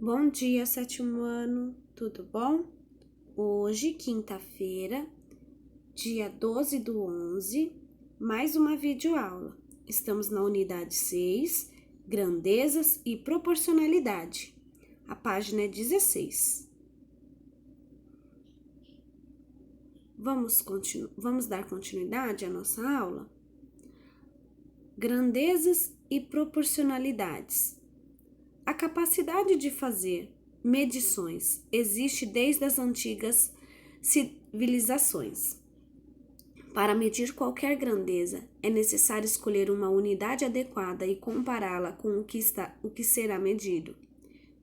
Bom dia, sétimo ano, tudo bom? Hoje, quinta-feira, dia 12/11, mais uma videoaula. Estamos na unidade 6, grandezas e proporcionalidade. A página é 16. Vamos dar continuidade à nossa aula? Grandezas e proporcionalidades. A capacidade de fazer medições existe desde as antigas civilizações. Para medir qualquer grandeza, é necessário escolher uma unidade adequada e compará-la com o que será medido.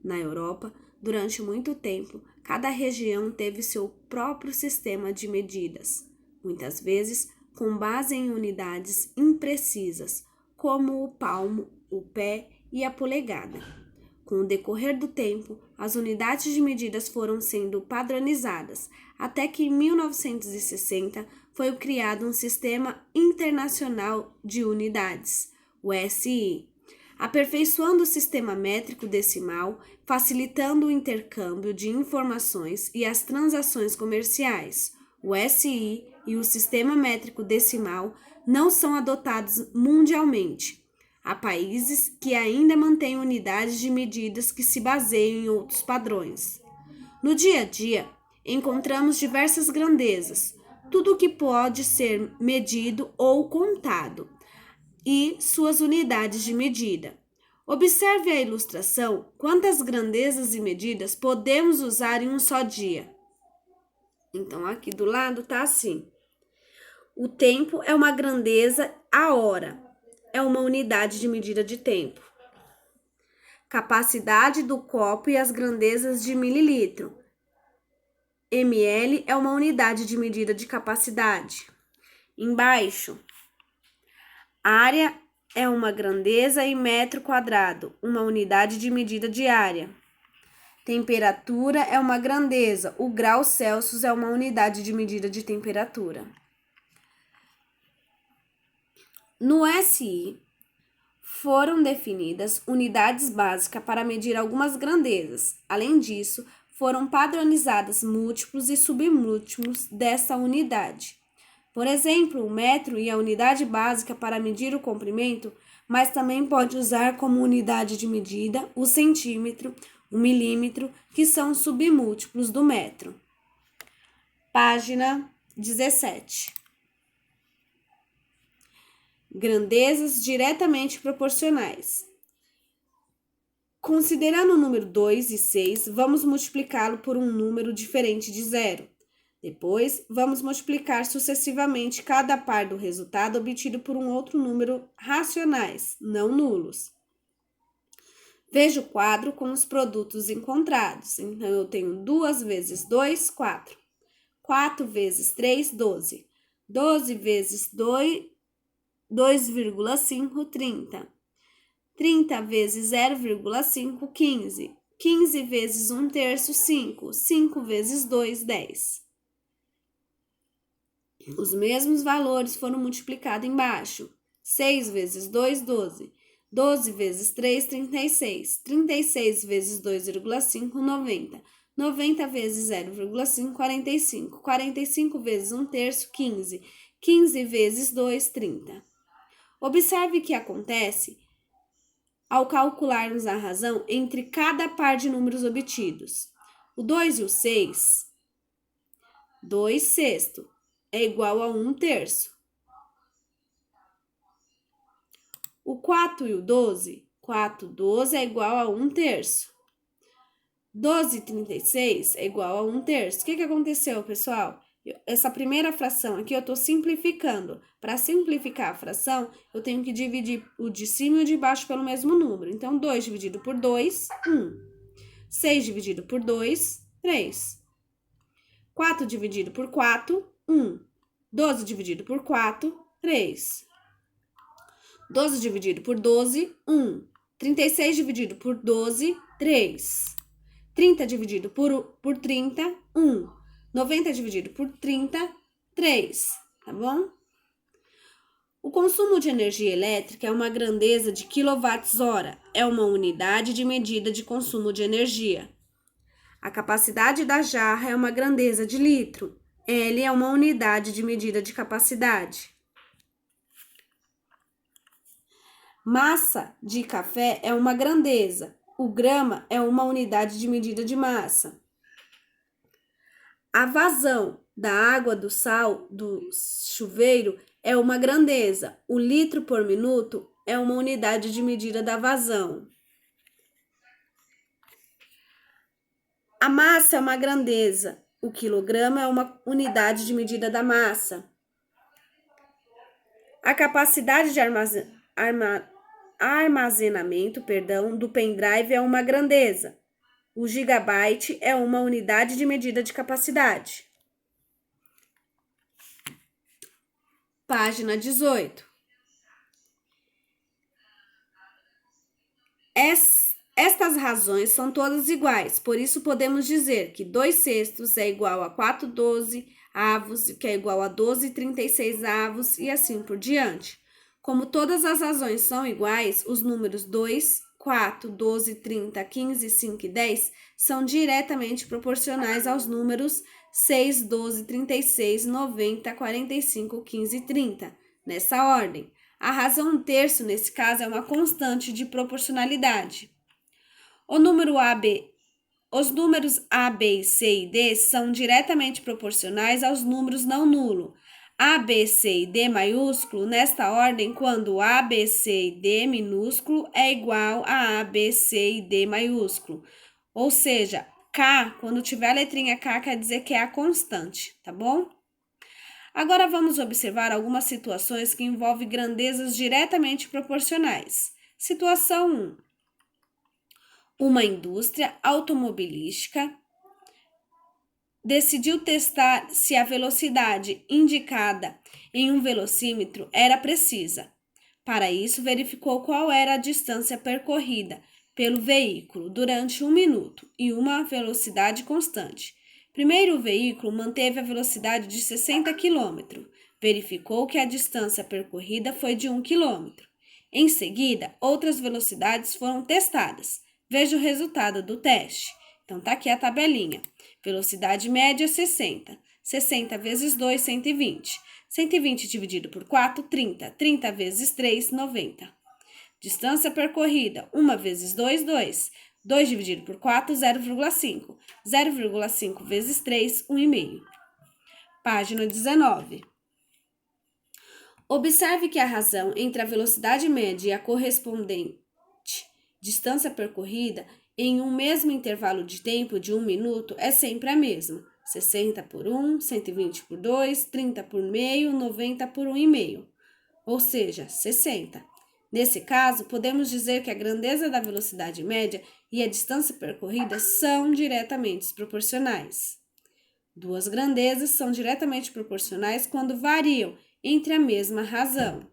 Na Europa, durante muito tempo, cada região teve seu próprio sistema de medidas, muitas vezes com base em unidades imprecisas, como o palmo, o pé e a polegada. Com o decorrer do tempo, as unidades de medidas foram sendo padronizadas, até que em 1960 foi criado um Sistema Internacional de Unidades, o SI, aperfeiçoando o sistema métrico decimal, facilitando o intercâmbio de informações e as transações comerciais. O SI e o sistema métrico decimal não são adotados mundialmente. Há países que ainda mantêm unidades de medidas que se baseiam em outros padrões. No dia a dia, encontramos diversas grandezas, tudo o que pode ser medido ou contado, e suas unidades de medida. Observe a ilustração quantas grandezas e medidas podemos usar em um só dia. Então, aqui do lado está assim. O tempo é uma grandeza, a hora é uma unidade de medida de tempo. Capacidade do copo e as grandezas de mililitro. ml é uma unidade de medida de capacidade. Embaixo, área é uma grandeza em metro quadrado, uma unidade de medida de área. Temperatura é uma grandeza, o grau Celsius é uma unidade de medida de temperatura. No SI, foram definidas unidades básicas para medir algumas grandezas. Além disso, foram padronizadas múltiplos e submúltiplos dessa unidade. Por exemplo, o metro e a unidade básica para medir o comprimento, mas também pode usar como unidade de medida o centímetro, o milímetro, que são submúltiplos do metro. Página 17. Grandezas diretamente proporcionais. Considerando o número 2 e 6, vamos multiplicá-lo por um número diferente de zero. Depois, vamos multiplicar sucessivamente cada par do resultado obtido por um outro número racionais, não nulos. Veja o quadro com os produtos encontrados. Então, eu tenho 2 vezes 2, 4. 4 vezes 3, 12. 12 vezes 2,5, 30. 30 vezes 0,5, 15. 15 vezes 1/3, 5. 5 vezes 2, 10. Os mesmos valores foram multiplicados embaixo. 6 vezes 2, 12. 12 vezes 3, 36. 36 vezes 2,5, 90. 90 vezes 0,5, 45. 45 vezes 1/3, 15. 15 vezes 2, 30. Observe o que acontece ao calcularmos a razão entre cada par de números obtidos. O 2 e o 6, 2 sextos, é igual a 1/3. O 4 e o 12, 4 12 é igual a 1/3. 12 e 36 é igual a 1/3. O que aconteceu, pessoal? Essa primeira fração aqui eu estou simplificando. Para simplificar a fração, eu tenho que dividir o de cima e o de baixo pelo mesmo número. Então, 2 dividido por 2, 1. 6 dividido por 2, 3. 4 dividido por 4, 1. 12 dividido por 4, 3. 12 dividido por 12, 1. 36 dividido por 12, 3. 30 dividido por 30, 1. 90 dividido por 30, 3, tá bom? O consumo de energia elétrica é uma grandeza de quilowatts-hora, é uma unidade de medida de consumo de energia. A capacidade da jarra é uma grandeza de litro, L é uma unidade de medida de capacidade. Massa de café é uma grandeza, o grama é uma unidade de medida de massa. A vazão da água do sal do chuveiro é uma grandeza, o litro por minuto é uma unidade de medida da vazão. A massa é uma grandeza, o quilograma é uma unidade de medida da massa. A capacidade de armazenamento do pendrive é uma grandeza. O gigabyte é uma unidade de medida de capacidade. Página 18. Estas razões são todas iguais, por isso podemos dizer que 2/6 é igual a 4/12, que é igual a 12/36 e assim por diante. Como todas as razões são iguais, os números 2, 4, 12, 30, 15, 5 e 10 são diretamente proporcionais aos números 6, 12, 36, 90, 45, 15 e 30, nessa ordem. A razão 1/3, nesse caso, é uma constante de proporcionalidade. Os números A, B, C e D são diretamente proporcionais aos números não nulo. A, B, C e D maiúsculo nesta ordem quando A, B, C e D minúsculo é igual a B, C e D maiúsculo. Ou seja, K, quando tiver a letrinha K, quer dizer que é a constante, tá bom? Agora vamos observar algumas situações que envolvem grandezas diretamente proporcionais. Situação 1. Uma indústria automobilística decidiu testar se a velocidade indicada em um velocímetro era precisa. Para isso, verificou qual era a distância percorrida pelo veículo durante 1 minuto e uma velocidade constante. Primeiro, o veículo manteve a velocidade de 60 km. Verificou que a distância percorrida foi de 1 km. Em seguida, outras velocidades foram testadas. Veja o resultado do teste. Então, tá aqui a tabelinha. Velocidade média, 60. 60 vezes 2, 120. 120 dividido por 4, 30. 30 vezes 3, 90. Distância percorrida, 1 vezes 2, 2. 2 dividido por 4, 0,5. 0,5 vezes 3, 1,5. Página 19. Observe que a razão entre a velocidade média e a correspondente distância percorrida em um mesmo intervalo de tempo de 1 minuto é sempre a mesma. 60 por 1, 120 por 2, 30 por meio, 90 por 1,5. Ou seja, 60. Nesse caso, podemos dizer que a grandeza da velocidade média e a distância percorrida são diretamente proporcionais. Duas grandezas são diretamente proporcionais quando variam entre a mesma razão.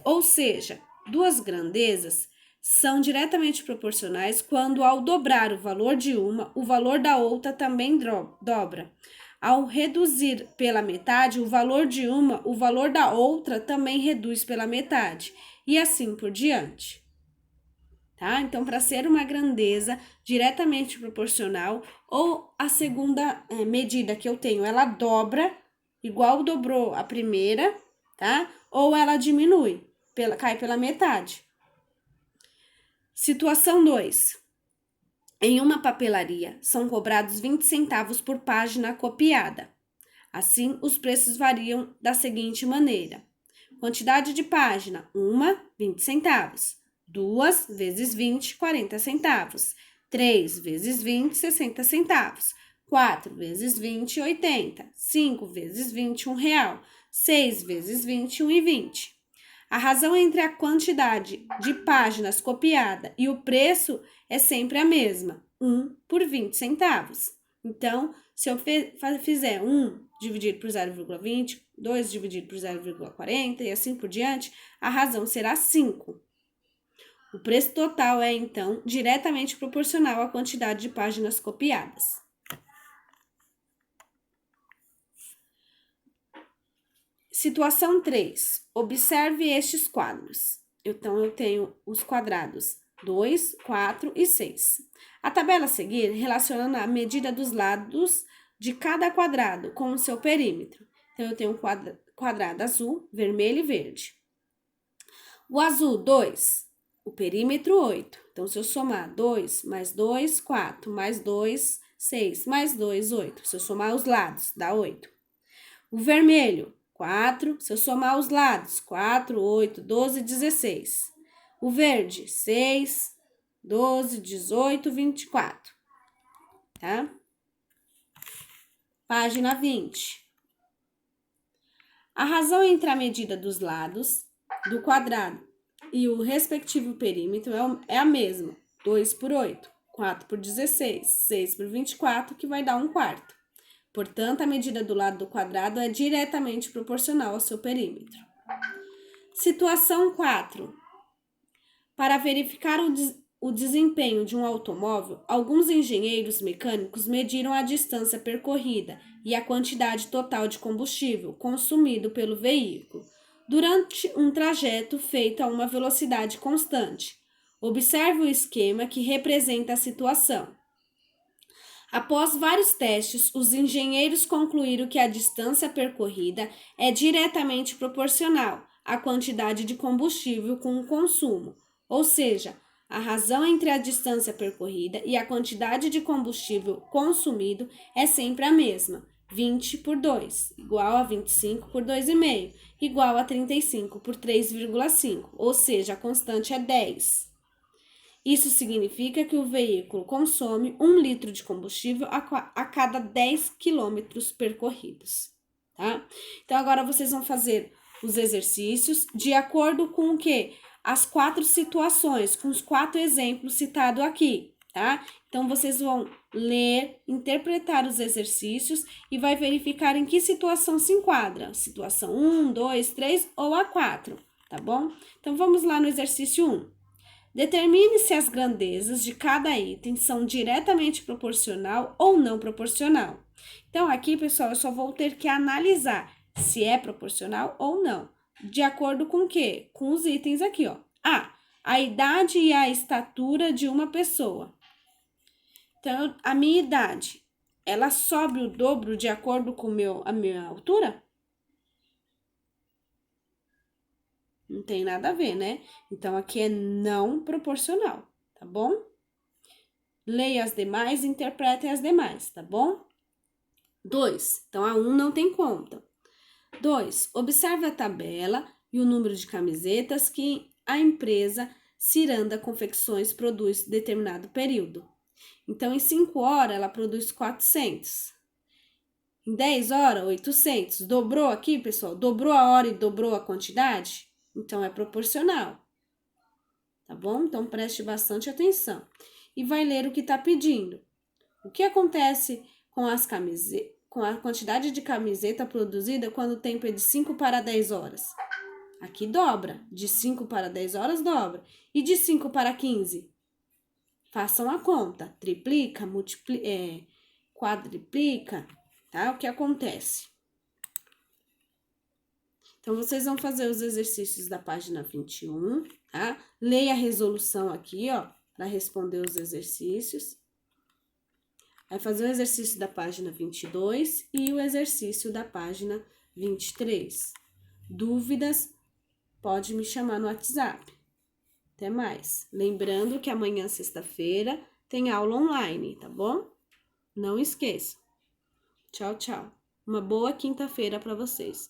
Ou seja, duas grandezas são diretamente proporcionais quando, ao dobrar o valor de uma, o valor da outra também dobra. Ao reduzir pela metade o valor de uma, o valor da outra também reduz pela metade. E assim por diante. Tá? Então, para ser uma grandeza diretamente proporcional, ou a segunda medida que eu tenho, ela dobra, igual dobrou a primeira, tá? Ou ela diminui, cai pela metade. Situação 2. Em uma papelaria, são cobrados 20 centavos por página copiada. Assim, os preços variam da seguinte maneira. Quantidade de página, 1, 20 centavos. 2 vezes 20, 40 centavos. 3 vezes 20, 60 centavos. 4 vezes 20, 80. 5 vezes 20, R$1. 6 vezes 20, R$1,20. A razão entre a quantidade de páginas copiada e o preço é sempre a mesma, 1 por 20 centavos. Então, se eu fizer 1 dividido por 0,20, 2 dividido por 0,40 e assim por diante, a razão será 5. O preço total é, então, diretamente proporcional à quantidade de páginas copiadas. Situação 3. Observe estes quadros. Então, eu tenho os quadrados 2, 4 e 6. A tabela a seguir relaciona a medida dos lados de cada quadrado com o seu perímetro. Então, eu tenho um quadrado azul, vermelho e verde. O azul, 2. O perímetro, 8. Então, se eu somar 2 mais 2, 4, mais 2, 6, mais 2, 8. Se eu somar os lados, dá 8. O vermelho, 4. Se eu somar os lados, 4, 8, 12, 16. O verde, 6, 12, 18, 24. Tá? Página 20. A razão entre a medida dos lados do quadrado e o respectivo perímetro é a mesma. 2 por 8, 4 por 16, 6 por 24, que vai dar 1/4. Portanto, a medida do lado do quadrado é diretamente proporcional ao seu perímetro. Situação 4. Para verificar o desempenho de um automóvel, alguns engenheiros mecânicos mediram a distância percorrida e a quantidade total de combustível consumido pelo veículo durante um trajeto feito a uma velocidade constante. Observe o esquema que representa a situação. Após vários testes, os engenheiros concluíram que a distância percorrida é diretamente proporcional à quantidade de combustível com o consumo, ou seja, a razão entre a distância percorrida e a quantidade de combustível consumido é sempre a mesma. 20 por 2, igual a 25 por 2,5, igual a 35 por 3,5, ou seja, a constante é 10. Isso significa que o veículo consome 1 litro de combustível a cada 10 quilômetros percorridos, tá? Então, agora vocês vão fazer os exercícios de acordo com o quê? As 4 situações, com os 4 exemplos citados aqui, tá? Então, vocês vão ler, interpretar os exercícios e vai verificar em que situação se enquadra. Situação 1, 2, 3 ou a 4, tá bom? Então, vamos lá no exercício 1. Determine se as grandezas de cada item são diretamente proporcional ou não proporcional. Então, aqui, pessoal, eu só vou ter que analisar se é proporcional ou não. De acordo com o quê? Com os itens aqui, ó. A idade e a estatura de uma pessoa. Então, a minha idade, ela sobe o dobro de acordo com a minha altura? Não tem nada a ver, né? Então, aqui é não proporcional, tá bom? Leia as demais e interprete as demais, tá bom? 2. Então, a 1 não tem conta. 2. Observe a tabela e o número de camisetas que a empresa Ciranda Confecções produz em determinado período. Então, em 5 horas, ela produz 400. Em 10 horas, 800. Dobrou aqui, pessoal? Dobrou a hora e dobrou a quantidade? Então, é proporcional, tá bom? Então, preste bastante atenção. E vai ler o que está pedindo. O que acontece com a quantidade de camiseta produzida quando o tempo é de 5 para 10 horas? Aqui dobra. De 5 para 10 horas, dobra. E de 5 para 15? Façam a conta. Triplica, quadriplica, tá? O que acontece? Então, vocês vão fazer os exercícios da página 21, tá? Leia a resolução aqui, ó, para responder os exercícios. Vai fazer o exercício da página 22 e o exercício da página 23. Dúvidas, pode me chamar no WhatsApp. Até mais. Lembrando que amanhã, sexta-feira, tem aula online, tá bom? Não esqueça. Tchau, tchau. Uma boa quinta-feira para vocês.